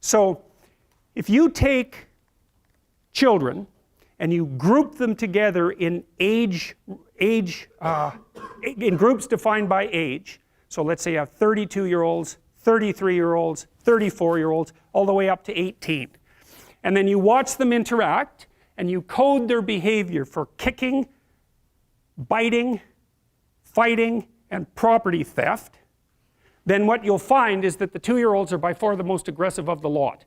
So if you take children and you group them together in in groups defined by age, so let's say you have 32-year-olds, 33-year-olds, 34-year-olds, all the way up to 18. And then you watch them interact, and you code their behavior for kicking, biting, fighting, and property theft, then what you'll find is that the 2-year-olds are by far the most aggressive of the lot.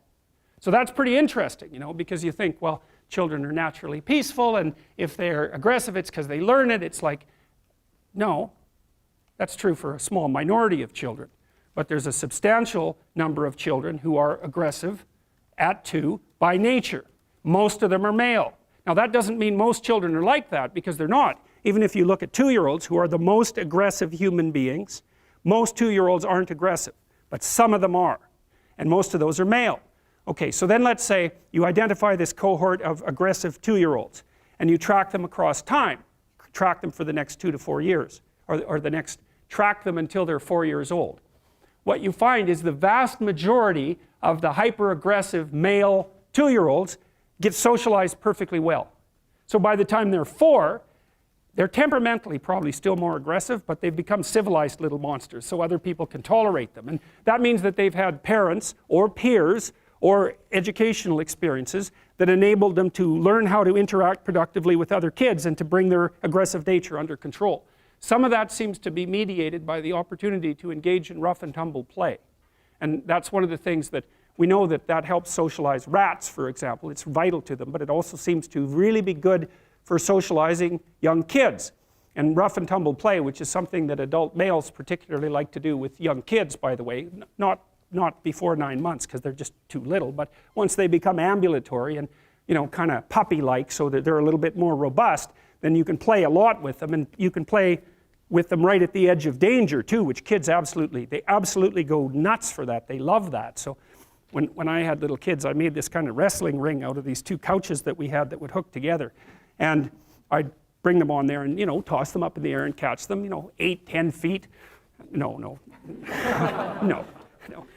So that's pretty interesting, you know, because you think, well, children are naturally peaceful, and if they're aggressive, it's because they learn it. It's like, no, that's true for a small minority of children. But there's a substantial number of children who are aggressive at 2 by nature. Most of them are male. Now that doesn't mean most children are like that, because they're not. Even if you look at 2-year-olds, who are the most aggressive human beings, most 2-year-olds aren't aggressive, but some of them are. And most of those are male. Okay, so then let's say you identify this cohort of aggressive 2-year-olds, and you track them across time. Track them for the next 2 to 4 years, or track them until they're 4 years old. What you find is the vast majority of the hyper-aggressive male 2-year-olds get socialized perfectly well. So by the time they're 4, they're temperamentally probably still more aggressive, but they've become civilized little monsters, so other people can tolerate them. And that means that they've had parents or peers or educational experiences that enabled them to learn how to interact productively with other kids and to bring their aggressive nature under control. Some of that seems to be mediated by the opportunity to engage in rough and tumble play. And that's one of the things that we know that helps socialize rats, for example. It's vital to them, but it also seems to really be good for socializing young kids. And rough and tumble play, which is something that adult males particularly like to do with young kids, by the way, not before 9 months because they're just too little, but once they become ambulatory and, you know, kind of puppy-like so that they're a little bit more robust, then you can play a lot with them, and you can play with them right at the edge of danger too, which kids they absolutely go nuts for that. They love that. So when I had little kids, I made this kind of wrestling ring out of these 2 couches that we had that would hook together. And I'd bring them on there and, you know, toss them up in the air and catch them, you know, 8, 10 feet. No,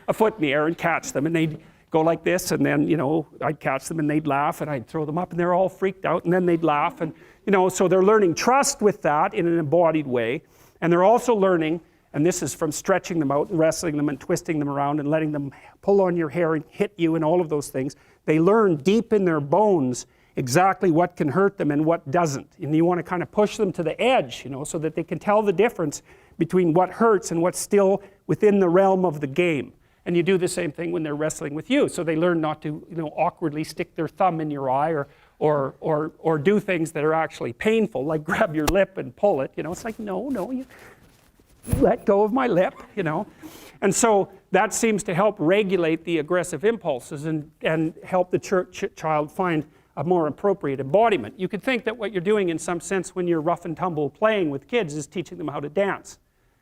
a foot in the air and catch them. And they'd go like this, and then, you know, I'd catch them and they'd laugh, and I'd throw them up and they're all freaked out, and then they'd laugh. And, you know, so they're learning trust with that in an embodied way. And they're also learning, and this is from stretching them out and wrestling them and twisting them around and letting them pull on your hair and hit you and all of those things. They learn deep in their bones exactly what can hurt them and what doesn't. And you want to kind of push them to the edge, you know, so that they can tell the difference between what hurts and what's still within the realm of the game. And you do the same thing when they're wrestling with you. So they learn not to, you know, awkwardly stick their thumb in your eye or do things that are actually painful, like grab your lip and pull it. You know, it's like, no, you let go of my lip, you know. And so that seems to help regulate the aggressive impulses and help the child find a more appropriate embodiment. You could think that what you're doing in some sense when you're rough and tumble playing with kids is teaching them how to dance,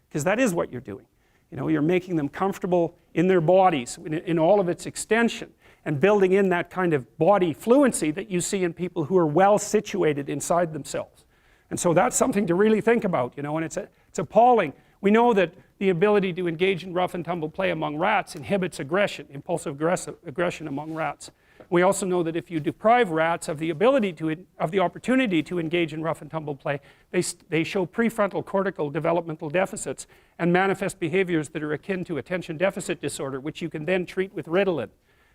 because that is what you're doing. You know, you're making them comfortable in their bodies in all of its extension, and building in that kind of body fluency that you see in people who are well situated inside themselves. And so that's something to really think about, you know, and it's appalling. We know that the ability to engage in rough and tumble play among rats inhibits aggression, impulsive aggression among rats. We also know that if you deprive rats of the opportunity to engage in rough and tumble play, they show prefrontal cortical developmental deficits and manifest behaviors that are akin to attention deficit disorder, which you can then treat with Ritalin.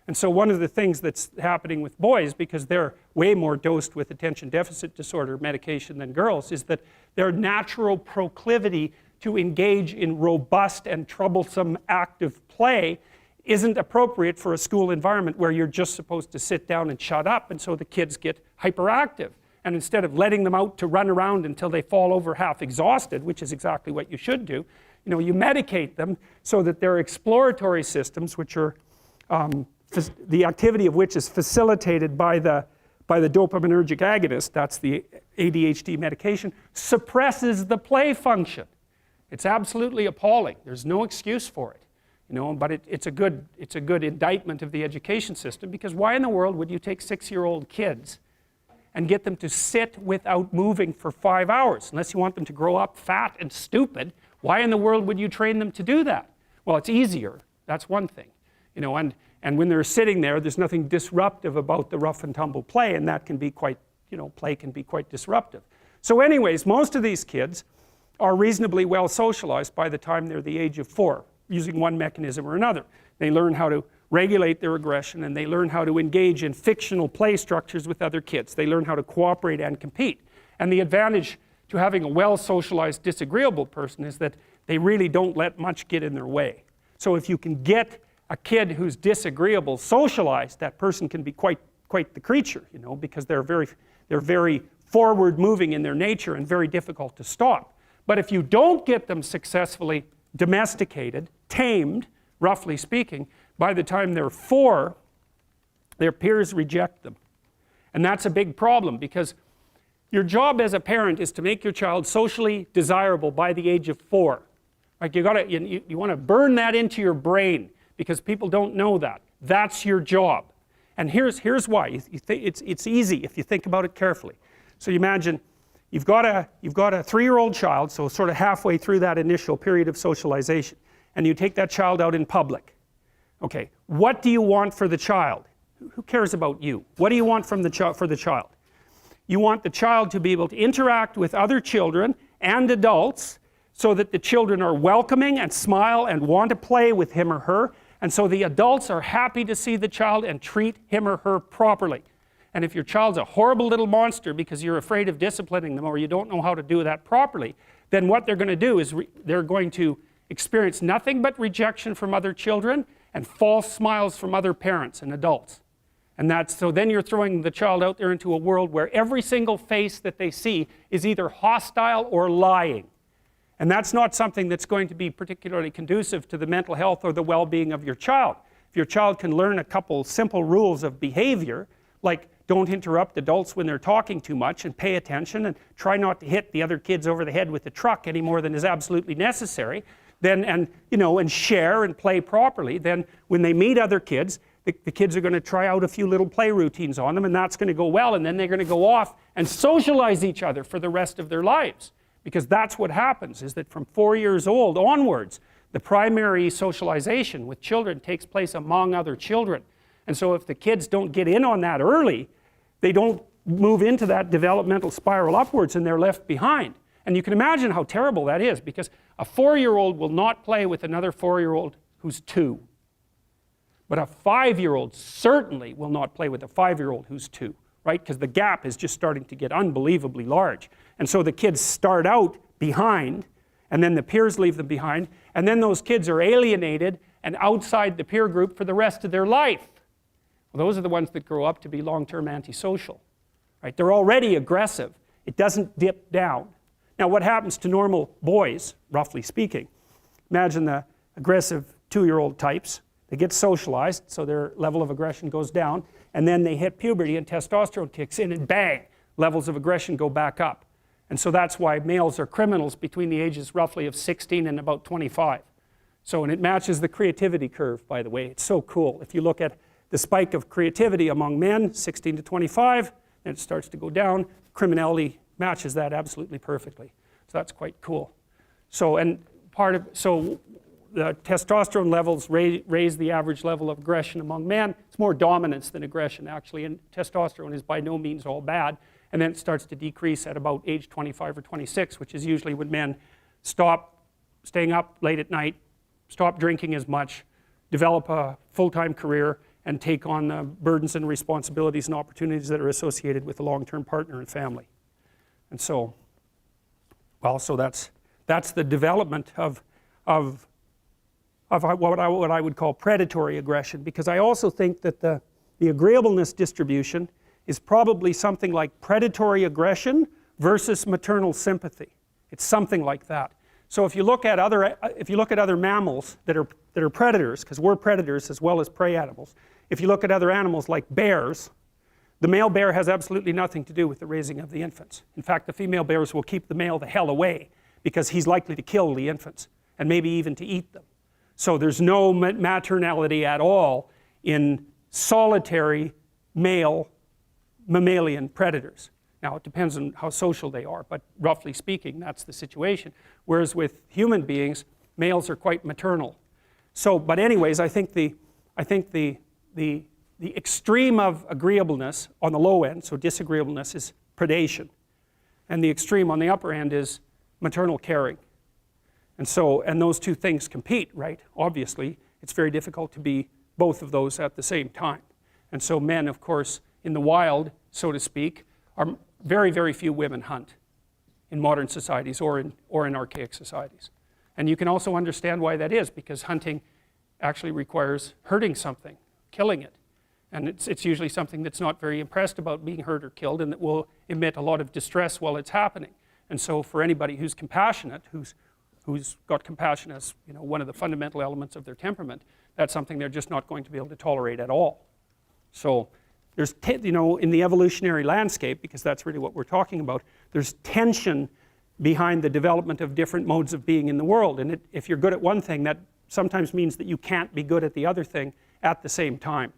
And so one of the things that's happening with boys, because they're way more dosed with attention deficit disorder medication than girls, is that their natural proclivity to engage in robust and troublesome active play isn't appropriate for a school environment where you're just supposed to sit down and shut up, and so the kids get hyperactive. And instead of letting them out to run around until they fall over half exhausted, which is exactly what you should do, you know, you medicate them so that their exploratory systems, which are the activity of which is facilitated by the dopaminergic agonist, that's the ADHD medication, suppresses the play function. It's absolutely appalling. There's no excuse for it. You know, but it's a good indictment of the education system, because why in the world would you take 6-year-old kids and get them to sit without moving for 5 hours? Unless you want them to grow up fat and stupid, why in the world would you train them to do that? Well, it's easier. That's one thing. You know, and when they're sitting there, there's nothing disruptive about the rough and tumble play, and that can be quite, you know, play can be quite disruptive. So anyways, most of these kids are reasonably well socialized by the time they're the age of 4, using one mechanism or another. They learn how to regulate their aggression, and they learn how to engage in fictional play structures with other kids. They learn how to cooperate and compete. And the advantage to having a well-socialized disagreeable person is that they really don't let much get in their way. So if you can get a kid who's disagreeable socialized, that person can be quite the creature, you know, because they're very forward moving in their nature and very difficult to stop. But if you don't get them successfully domesticated, tamed, roughly speaking, by the time they're 4, their peers reject them. And that's a big problem, because your job as a parent is to make your child socially desirable by the age of 4. Like you want to burn that into your brain, because people don't know that. That's your job. And here's why. It's easy if you think about it carefully. So you imagine you've got a 3-year-old child, so sort of halfway through that initial period of socialization, and you take that child out in public. Okay, what do you want for the child? Who cares about you? What do you want from for the child? You want the child to be able to interact with other children and adults so that the children are welcoming and smile and want to play with him or her, and so the adults are happy to see the child and treat him or her properly. And if your child's a horrible little monster because you're afraid of disciplining them, or you don't know how to do that properly, then what they're going to do is they're going to experience nothing but rejection from other children and false smiles from other parents and adults. And so then you're throwing the child out there into a world where every single face that they see is either hostile or lying. And that's not something that's going to be particularly conducive to the mental health or the well-being of your child. If your child can learn a couple simple rules of behavior, like don't interrupt adults when they're talking too much, and pay attention, and try not to hit the other kids over the head with the truck any more than is absolutely necessary, and share and play properly, then when they meet other kids, the kids are going to try out a few little play routines on them, and that's going to go well, and then they're going to go off and socialize each other for the rest of their lives. Because that's what happens, is that from 4 years old onwards, the primary socialization with children takes place among other children. And so if the kids don't get in on that early, they don't move into that developmental spiral upwards, and they're left behind. And you can imagine how terrible that is, because a 4-year-old will not play with another 4-year-old who's 2. But a 5-year-old certainly will not play with a 5-year-old who's 2, right? Because the gap is just starting to get unbelievably large. And so the kids start out behind, and then the peers leave them behind, and then those kids are alienated and outside the peer group for the rest of their life. Well, those are the ones that grow up to be long-term antisocial, right? They're already aggressive. It doesn't dip down. Now, what happens to normal boys, roughly speaking? Imagine the aggressive 2-year-old types. They get socialized, so their level of aggression goes down, and then they hit puberty and testosterone kicks in, and bang, levels of aggression go back up. And so that's why males are criminals between the ages roughly of 16 and about 25. So, and it matches the creativity curve, by the way. It's so cool. If you look at the spike of creativity among men, 16 to 25, then it starts to go down. Criminality matches that absolutely perfectly. So that's quite cool. So, and so the testosterone levels raise the average level of aggression among men. It's more dominance than aggression, actually, and testosterone is by no means all bad. And then it starts to decrease at about age 25 or 26, which is usually when men stop staying up late at night, stop drinking as much, develop a full-time career, and take on the burdens and responsibilities and opportunities that are associated with a long-term partner and family. And so, well, so that's the development of what I would call predatory aggression, because I also think that the agreeableness distribution is probably something like predatory aggression versus maternal sympathy. It's something like that. So if you look at other mammals that are predators, because we're predators as well as prey animals, if you look at other animals like bears, the male bear has absolutely nothing to do with the raising of the infants. In fact, the female bears will keep the male the hell away because he's likely to kill the infants and maybe even to eat them. So there's no maternality at all in solitary male mammalian predators. Now, it depends on how social they are, but roughly speaking, that's the situation. Whereas with human beings, males are quite maternal. So, but anyways, I think the I think the extreme of agreeableness on the low end, so disagreeableness, is predation. And the extreme on the upper end is maternal caring. And those two things compete, right? Obviously, it's very difficult to be both of those at the same time. And so men, of course, in the wild, so to speak, are very, very few women hunt in modern societies or in archaic societies. And you can also understand why that is, because hunting actually requires hurting something, killing it. And it's usually something that's not very impressed about being hurt or killed, and that will emit a lot of distress while it's happening. And so for anybody who's compassionate, who's got compassion as, you know, one of the fundamental elements of their temperament, that's something they're just not going to be able to tolerate at all. So there's, you know, in the evolutionary landscape, because that's really what we're talking about, there's tension behind the development of different modes of being in the world. And if you're good at one thing, that sometimes means that you can't be good at the other thing at the same time.